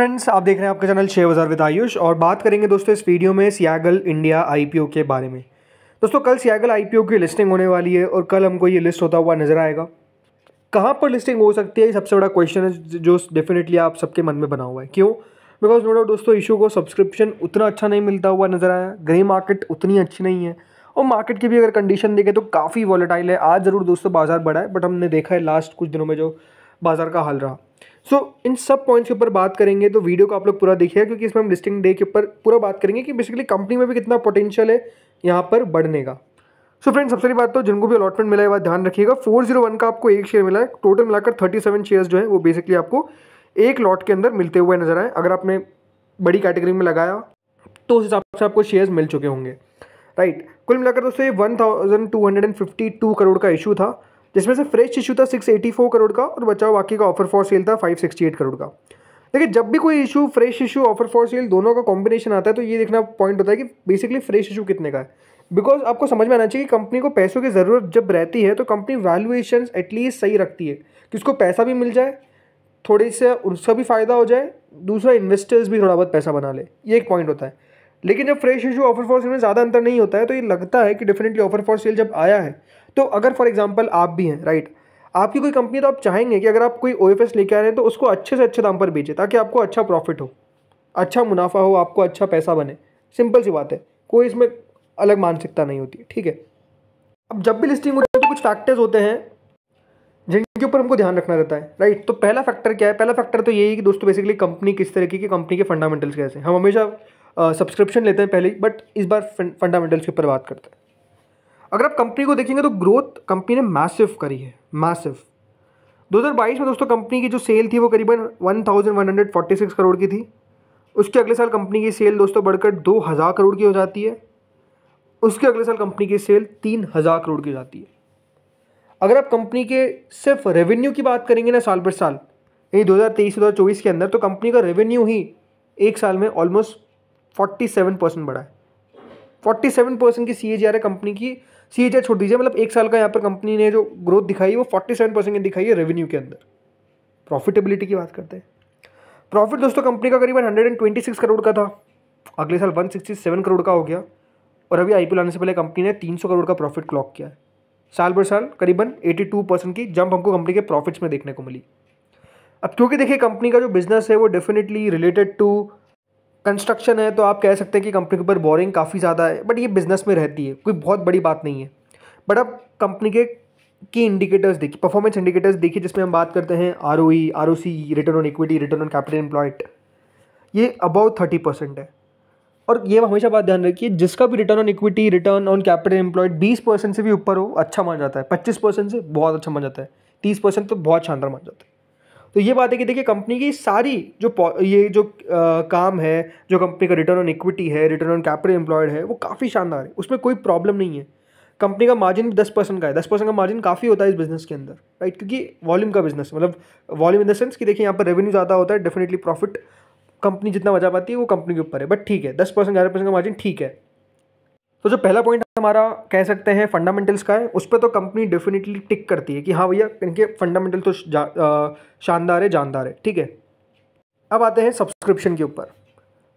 Friends, आप देख रहे हैं आपका चैनल शेयर बाजार विद आयुष और बात करेंगे दोस्तों इस वीडियो में सियागल इंडिया आईपीओ के बारे में। दोस्तों कल सियागल आईपीओ की लिस्टिंग होने वाली है और कल हमको ये लिस्ट होता हुआ नजर आएगा। कहाँ पर लिस्टिंग हो सकती है, सबसे बड़ा क्वेश्चन है जो डेफिनेटली आप सबके मन में बना हुआ है। क्यों? बिकॉज नो डाउट दोस्तों इशू को सब्सक्रिप्शन उतना अच्छा नहीं मिलता हुआ नजर आया, ग्रे मार्केट उतनी अच्छी नहीं है और मार्केट की भी अगर कंडीशन देखें तो काफ़ी वॉलेटाइल है। आज ज़रूर दोस्तों बाजार बढ़ा है, बट हमने देखा है लास्ट कुछ दिनों में जो बाजार का हाल रहा। इन सब पॉइंट्स के ऊपर बात करेंगे तो वीडियो को आप लोग पूरा देखिएगा, क्योंकि इसमें हम लिस्टिंग डे के ऊपर पूरा बात करेंगे कि बेसिकली कंपनी में भी कितना पोटेंशियल है यहाँ पर बढ़ने का। फ्रेंड्स, सबसे बड़ी बात तो जिनको भी अलॉटमेंट मिला है बात ध्यान रखिएगा। 401 का आपको एक शेयर मिला है, टोटल मिलाकर 37 शेयर्स जो है वो बेसिकली आपको एक लॉट के अंदर मिलते हुए नजर आए। अगर आपने बड़ी कैटेगरी में लगाया तो उस हिसाब से आपको शेयर्स मिल चुके होंगे, राइट। कुल मिलाकर दोस्तों ये 1252 करोड़ का इशू था, जिसमें से फ्रेश इशू था 684 करोड़ का और बचा बाकी का ऑफर फॉर सेल था 568 करोड़ का। देखिए, जब भी कोई issue, fresh issue, offer for sale दोनों का कॉम्बिनेशन आता है तो ये देखना पॉइंट होता है कि बेसिकली फ्रेश इशू कितने का है। बिकॉज आपको समझ में आना चाहिए कि कंपनी को पैसों की ज़रूरत जब रहती है तो कंपनी वैल्यूएशन एटलीस्ट सही रखती है कि उसको पैसा भी मिल जाए, थोड़ी से उसका भी फ़ायदा हो जाए, दूसरा इन्वेस्टर्स भी थोड़ा बहुत पैसा बना ले, ये एक पॉइंट होता है। लेकिन जब fresh issue offer for sale में ज़्यादा अंतर नहीं होता है तो ये लगता है कि डेफिनेटली ऑफर फॉर सेल जब आया है तो अगर फॉर एग्जांपल आप भी हैं, राइट, आपकी कोई कंपनी, तो आप चाहेंगे कि अगर आप कोई ओएफएस लेके आ रहे हैं तो उसको अच्छे से अच्छे दाम पर बेचें ताकि आपको अच्छा प्रॉफिट हो, अच्छा मुनाफा हो, आपको अच्छा पैसा बने। सिंपल सी बात है, कोई इसमें अलग मानसिकता नहीं होती है, ठीक है। अब जब भी लिस्टिंग होती है तो कुछ फैक्टर्स होते हैं जिनके ऊपर हमको ध्यान रखना रहता है, राइट। तो पहला फैक्टर क्या है? पहला फैक्टर तो यही है कि दोस्तों बेसिकली कंपनी किस तरीके की, कंपनी के फंडामेंटल्स कैसे। हम हमेशा सब्सक्रिप्शन लेते हैं पहले, बट इस बार फंडामेंटल्स के ऊपर बात करते हैं। अगर आप कंपनी को देखेंगे तो ग्रोथ कंपनी ने मैसिव करी है, मैसिव। 2022 में दोस्तों कंपनी की जो सेल थी वो करीबन 1146 करोड़ की थी। उसके अगले साल कंपनी की सेल दोस्तों बढ़कर 2000 करोड़ की हो जाती है। उसके अगले साल कंपनी की सेल 3000 करोड़ की हो जाती है। अगर आप कंपनी के सिर्फ रेवेन्यू की बात करेंगे ना साल पर साल, यही 2023 से 2024 के अंदर, तो कंपनी का रेवेन्यू ही एक साल में ऑलमोस्ट 47% बढ़ा है। 47% की CAGR है कंपनी की। CAGR छोड़ दीजिए, मतलब एक साल का यहाँ पर कंपनी ने जो ग्रोथ दिखाई है वो 47% की दिखाई है रेवेन्यू के अंदर। प्रॉफिटेबिलिटी की बात करते हैं। प्रॉफिट दोस्तों कंपनी का करीबन 126 करोड़ का था, अगले साल 167 करोड़ का हो गया और अभी IPO लाने से पहले कंपनी ने 300 करोड़ का प्रॉफिट क्लॉक किया है। साल भर साल करीबन 82% की जंप हमको कंपनी के प्रॉफिट्स में देखने को मिली। अब क्योंकि देखिए कंपनी का जो बिजनेस है वो डेफिनेटली रिलेटेड टू कंस्ट्रक्शन है, तो आप कह सकते हैं कि कंपनी के ऊपर बोरिंग काफ़ी ज़्यादा है, बट ये बिजनेस में रहती है, कोई बहुत बड़ी बात नहीं है। बट अब कंपनी के की इंडिकेटर्स देखिए, परफॉर्मेंस इंडिकेटर्स देखिए, जिसमें हम बात करते हैं ROE, ROC, return on equity, return on capital employed, ये अबाउट 30% है। और ये हमेशा बात ध्यान रखिए, जिसका भी return on equity, return on capital employed 20% से भी ऊपर हो अच्छा मान जाता है, 25% से बहुत अच्छा मान जाता है, 30% तो बहुत शानदार मान जाता है। तो ये बात है कि देखिए कंपनी की सारी जो काम है, जो कंपनी का रिटर्न ऑन इक्विटी है, रिटर्न ऑन कैपिटल एम्प्लॉयड है, वो काफ़ी शानदार है, उसमें कोई प्रॉब्लम नहीं है। कंपनी का मार्जिन भी 10% का है। 10% का मार्जिन काफ़ी होता है इस बिजनेस के अंदर, राइट, क्योंकि वॉल्यूम का बिजनेस, मतलब वॉल्यूम इन द सेंस कि देखिए यहाँ पर रेवेन्यू ज़्यादा होता है, डेफिनेटली प्रॉफिट कंपनी जितना बचा पाती है वो कंपनी के ऊपर है, बट ठीक है, 10% 11% का मार्जिन ठीक है। तो जो पहला पॉइंट हमारा कह सकते हैं फंडामेंटल्स का है, उस पर तो कंपनी डेफिनेटली टिक करती है कि हाँ भैया इनके फंडामेंटल तो शानदार है, जानदार है, ठीक है। अब आते हैं सब्सक्रिप्शन के ऊपर।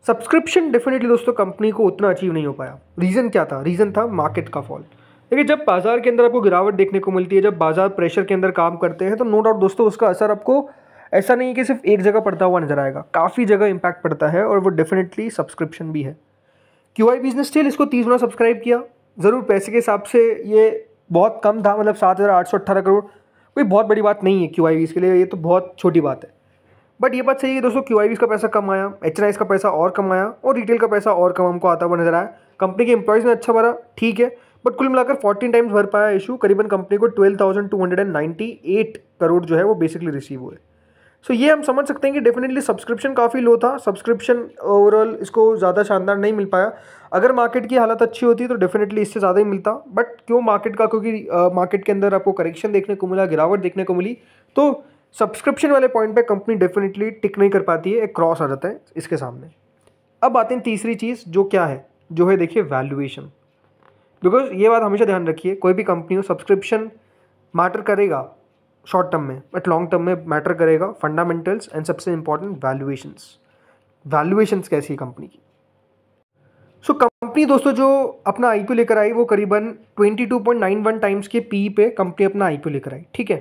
सब्सक्रिप्शन डेफिनेटली दोस्तों कंपनी को उतना अचीव नहीं हो पाया। रीज़न क्या था? रीज़न था मार्केट का फॉल। देखिए, जब बाजार के अंदर आपको गिरावट देखने को मिलती है, जब बाजार प्रेशर के अंदर काम करते हैं, तो नो डाउट दोस्तों उसका असर आपको ऐसा नहीं है कि सिर्फ एक जगह पड़ता हुआ नजर आएगा, काफ़ी जगह इंपैक्ट पड़ता है और वो डेफिनेटली सब्सक्रिप्शन भी है। QIB ने स्टिल इसको 30 गुना सब्सक्राइब किया। ज़रूर पैसे के हिसाब से ये बहुत कम था, मतलब 7,818 करोड़ कोई बहुत बड़ी बात नहीं है QIB के लिए, ये तो बहुत छोटी बात है। बट ये बात सही है दोस्तों, QIB का पैसा कम आया, HNIs का पैसा और कम आया और रिटेल का पैसा और कम हमको आता हुआ नजर आया। कंपनी के एम्प्लॉयज़ ने अच्छा भरा, ठीक है, बट कुल मिलाकर 14 टाइम्स भर पाया इशू। करीबन कंपनी को 12,298 करोड़ जो है वो बेसिकली रिसीव हुए। सो ये हम समझ सकते हैं कि डेफिनेटली सब्सक्रिप्शन काफ़ी लो था। सब्सक्रिप्शन ओवरऑल इसको ज़्यादा शानदार नहीं मिल पाया। अगर मार्केट की हालत अच्छी होती तो डेफिनेटली इससे ज़्यादा ही मिलता, बट क्यों मार्केट का, क्योंकि मार्केट के अंदर आपको करेक्शन देखने को मिला, गिरावट देखने को मिली, तो सब्सक्रिप्शन वाले पॉइंट पे कंपनी डेफिनेटली टिक नहीं कर पाती है, एक क्रॉस आ जाता है इसके सामने। अब आते हैं तीसरी चीज़, जो क्या है, जो है देखिए वैल्यूएशन। बिकॉज ये बात हमेशा ध्यान रखिए, कोई भी कंपनी हो, सब्सक्रिप्शन मैटर करेगा शॉर्ट टर्म में, बट लॉन्ग टर्म में मैटर करेगा फंडामेंटल्स एंड सबसे इंपॉर्टेंट वैल्यूएशंस। वैल्यूएशंस कैसी है कंपनी की। सो कंपनी दोस्तों जो अपना आईपीओ लेकर आई वो करीबन 22.91 टाइम्स के पी पे कंपनी अपना आईपीओ लेकर आई, ठीक है।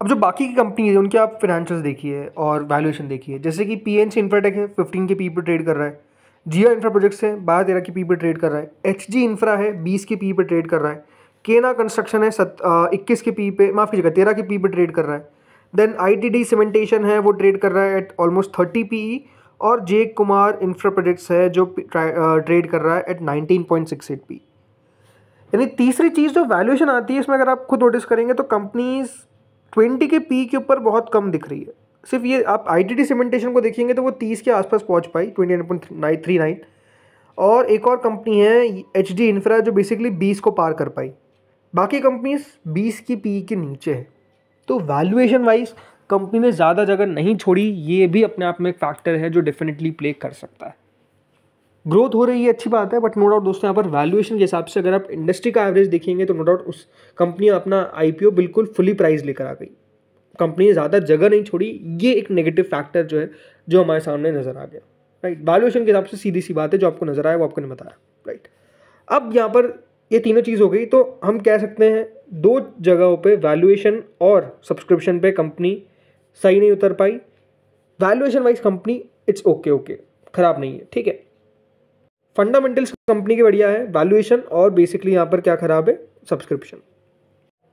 अब जो बाकी की कंपनी है उनके आप फिनेंशियल्स देखिए और वैल्यूएशन देखिए, जैसे कि पीएनसी इंफ्राटेक है 15 के पी पे ट्रेड कर रहा है, जिया इंफ्रा प्रोजेक्ट्स है 12-13 के पी पे ट्रेड कर रहा है, एचजी इंफ्रा है 20 के पी पे ट्रेड कर रहा है, केना कंस्ट्रक्शन है 21 के पी पे, माफ़ कीजिएगा 13 के पी पे ट्रेड कर रहा है। देन आईटीडी सीमेंटेशन है वो ट्रेड कर रहा है एट ऑलमोस्ट 30 पीई, और जे कुमार इंफ्रा प्रोजेक्ट्स है जो ट्रेड कर रहा है एट 19.68 पी। यानी तीसरी चीज़ जो वैल्यूएशन आती है इसमें अगर आप खुद नोटिस करेंगे तो कंपनीज 20 के पी के ऊपर बहुत कम दिख रही है। सिर्फ ये आप आईटीडी सीमेंटेशन को देखेंगे तो वो 30 के आसपास पहुंच पाई 29.39, और एक और कंपनी है एचडी इंफ्रा जो बेसिकली 20 को पार कर पाई। बाकी कंपनीज 20 की पी के नीचे है। तो वैल्यूएशन वाइज कंपनी ने ज़्यादा जगह नहीं छोड़ी, ये भी अपने आप में एक फैक्टर है जो डेफिनेटली प्ले कर सकता है। ग्रोथ हो रही है अच्छी बात है, बट नो डाउट दोस्तों यहाँ पर वैल्यूएशन के हिसाब से अगर आप इंडस्ट्री का एवरेज देखेंगे तो नो डाउट उस कंपनी अपना आईपीओ बिल्कुल फुली प्राइस लेकर आ गई। कंपनी ने ज़्यादा जगह नहीं छोड़ी, ये एक नेगेटिव फैक्टर जो है जो हमारे सामने नज़र आ गया, राइट। वैल्यूएशन के हिसाब से सीधी सी बात है, जो आपको नज़र आया वो आपको नहीं बताया, राइट। अब यहाँ पर ये तीनों चीज़ हो गई, तो हम कह सकते हैं दो जगहों पे वैल्यूएशन और सब्सक्रिप्शन पे कंपनी सही नहीं उतर पाई। Valuation wise company it's okay, खराब नहीं है, ठीक है। फंडामेंटल्स कंपनी के बढ़िया है, वैल्यूएशन और बेसिकली यहाँ पर क्या खराब है, सब्सक्रिप्शन।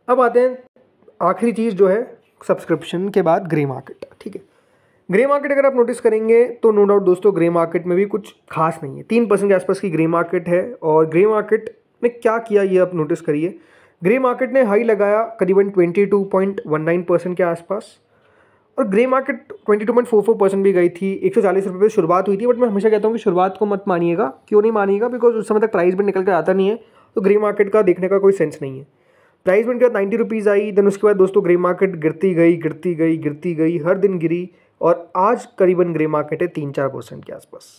अब आते हैं आखिरी चीज़ जो है सब्सक्रिप्शन के बाद ग्रे मार्केट, ठीक है। ग्रे मार्केट अगर आप नोटिस करेंगे तो नो डाउट दोस्तों ग्रे मार्केट में भी कुछ खास नहीं है, 3% के आसपास की ग्रे मार्केट है। और ग्रे मार्केट ने क्या किया ये आप नोटिस करिए, ग्रे मार्केट ने हाई लगाया करीबन 22.19% के आसपास, और ग्रे मार्केट 22.44% भी गई थी। 140 रुपये पे शुरुआत हुई थी, बट मैं हमेशा कहता हूँ कि शुरुआत को मत मानिएगा। क्यों नहीं मानिएगा, बिकॉज उस समय तक प्राइस भी निकल कर आता नहीं है, तो ग्रे मार्केट का देखने का कोई सेंस नहीं है। प्राइस में के बाद 90 रुपीज़ आई, देन उसके बाद दोस्तों ग्रे मार्केट गिरती गई, हर दिन गिरी, और आज करीबन ग्रे मार्केट है 3-4% के आसपास।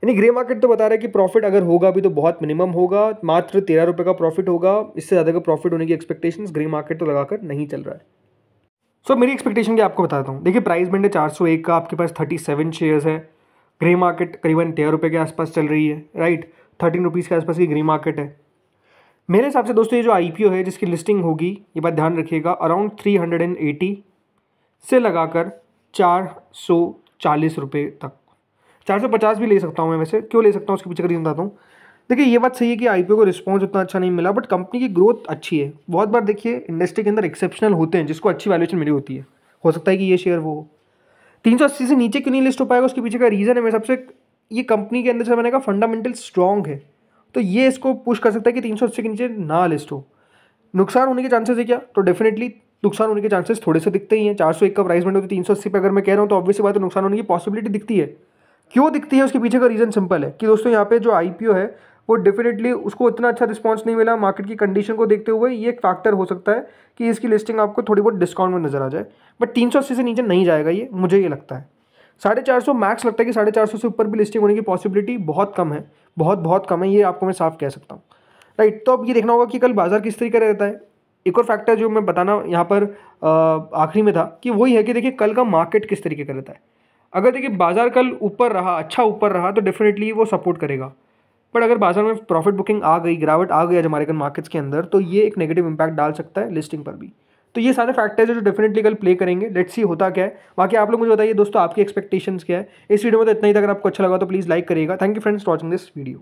यानी ग्रे मार्केट तो बता रहा है कि प्रॉफिट अगर होगा भी तो बहुत मिनिमम होगा, मात्र 13 रुपये का प्रॉफिट होगा, इससे ज़्यादा का प्रॉफिट होने की एक्सपेक्टेशंस ग्रे मार्केट तो लगाकर नहीं चल रहा है। सो मेरी एक्सपेक्टेशन क्या आपको बताता हूँ। देखिए प्राइस बैंड है 401 का, आपके पास 37 शेयर्स है, ग्रे मार्केट करीबन 13 रुपये के आसपास चल रही है, राइट। 13 रुपीज़ के आसपास की ग्रे मार्केट है। मेरे हिसाब से दोस्तों ये जो आईपीओ है जिसकी लिस्टिंग होगी, ये बात ध्यान रखिएगा, अराउंड 380 से लगाकर 440 रुपये तक, 450 भी ले सकता हूँ मैं। वैसे क्यों ले सकता हूँ उसके पीछे का रीज़न बताता हूँ। देखिए ये बात सही है कि आईपीओ को रिस्पॉन्स उतना अच्छा नहीं मिला, बट कंपनी की ग्रोथ अच्छी है। बहुत बार देखिए इंडस्ट्री के अंदर एक्सेप्शनल होते हैं जिसको अच्छी वैल्यूएशन मिली होती है, हो सकता है कि ये शेयर वो हो। 380 से नीचे क्यों नहीं लिस्ट हो पाएगा, उसके पीछे का रीज़न है मेरे हिसाब से ये कंपनी के अंदर से मैंने कहा फंडामेंटल स्ट्रॉन्ग है, तो ये इसको पुश कर सकता है कि 380 के नीचे ना लिस्ट हो। नुकसान होने के चांसेस है क्या, तो डेफिनेटली नुकसान होने के चांसेस थोड़े से दिखते ही हैं। 401 का प्राइस बैंड हो तो 380 पे अगर मैं कह रहा हूँ तो ऑब्वियसली बात है नुकसान होने की पॉसिबिलिटी दिखती है। क्यों दिखती है, उसके पीछे का रीज़न सिंपल है कि दोस्तों यहाँ पे जो आईपीओ है वो डेफिनेटली उसको इतना अच्छा रिस्पांस नहीं मिला मार्केट की कंडीशन को देखते हुए। ये एक फैक्टर हो सकता है कि इसकी लिस्टिंग आपको थोड़ी बहुत डिस्काउंट में नजर आ जाए, बट 380 से नीचे नहीं जाएगा ये, मुझे ये लगता है। 450 मैक्स लगता है कि 450 से ऊपर भी लिस्टिंग होने की पॉसिबिलिटी बहुत कम है, बहुत कम है, ये आपको मैं साफ कह सकता हूँ, राइट। तो अब ये देखना होगा कि कल बाजार किस तरीके रहता है। एक और फैक्टर जो मैं बताना यहाँ पर आखिरी में था कि वही है कि देखिए कल का मार्केट किस तरीके का रहता है। अगर देखिए बाजार कल ऊपर रहा, अच्छा ऊपर रहा, तो डेफिनेटली वो सपोर्ट करेगा। बट अगर बाजार में प्रॉफिट बुकिंग आ गई, गिरावट आ गई आज अमेरिकन मार्केट्स के अंदर, तो ये एक नेगेटिव इंपैक्ट डाल सकता है लिस्टिंग पर भी। तो ये सारे फैक्टर्स है जो डेफिनेटली कल प्ले करेंगे। लेट्स सी होता क्या है। बाकी आप लोग मुझे बताइए दोस्तों आपकी एक्सपेक्टेशंस क्या है। इस वीडियो में तो इतना ही था, अगर आपको अच्छा लगा तो प्लीज़ लाइक करिएगा। Thank you friends for watching this video.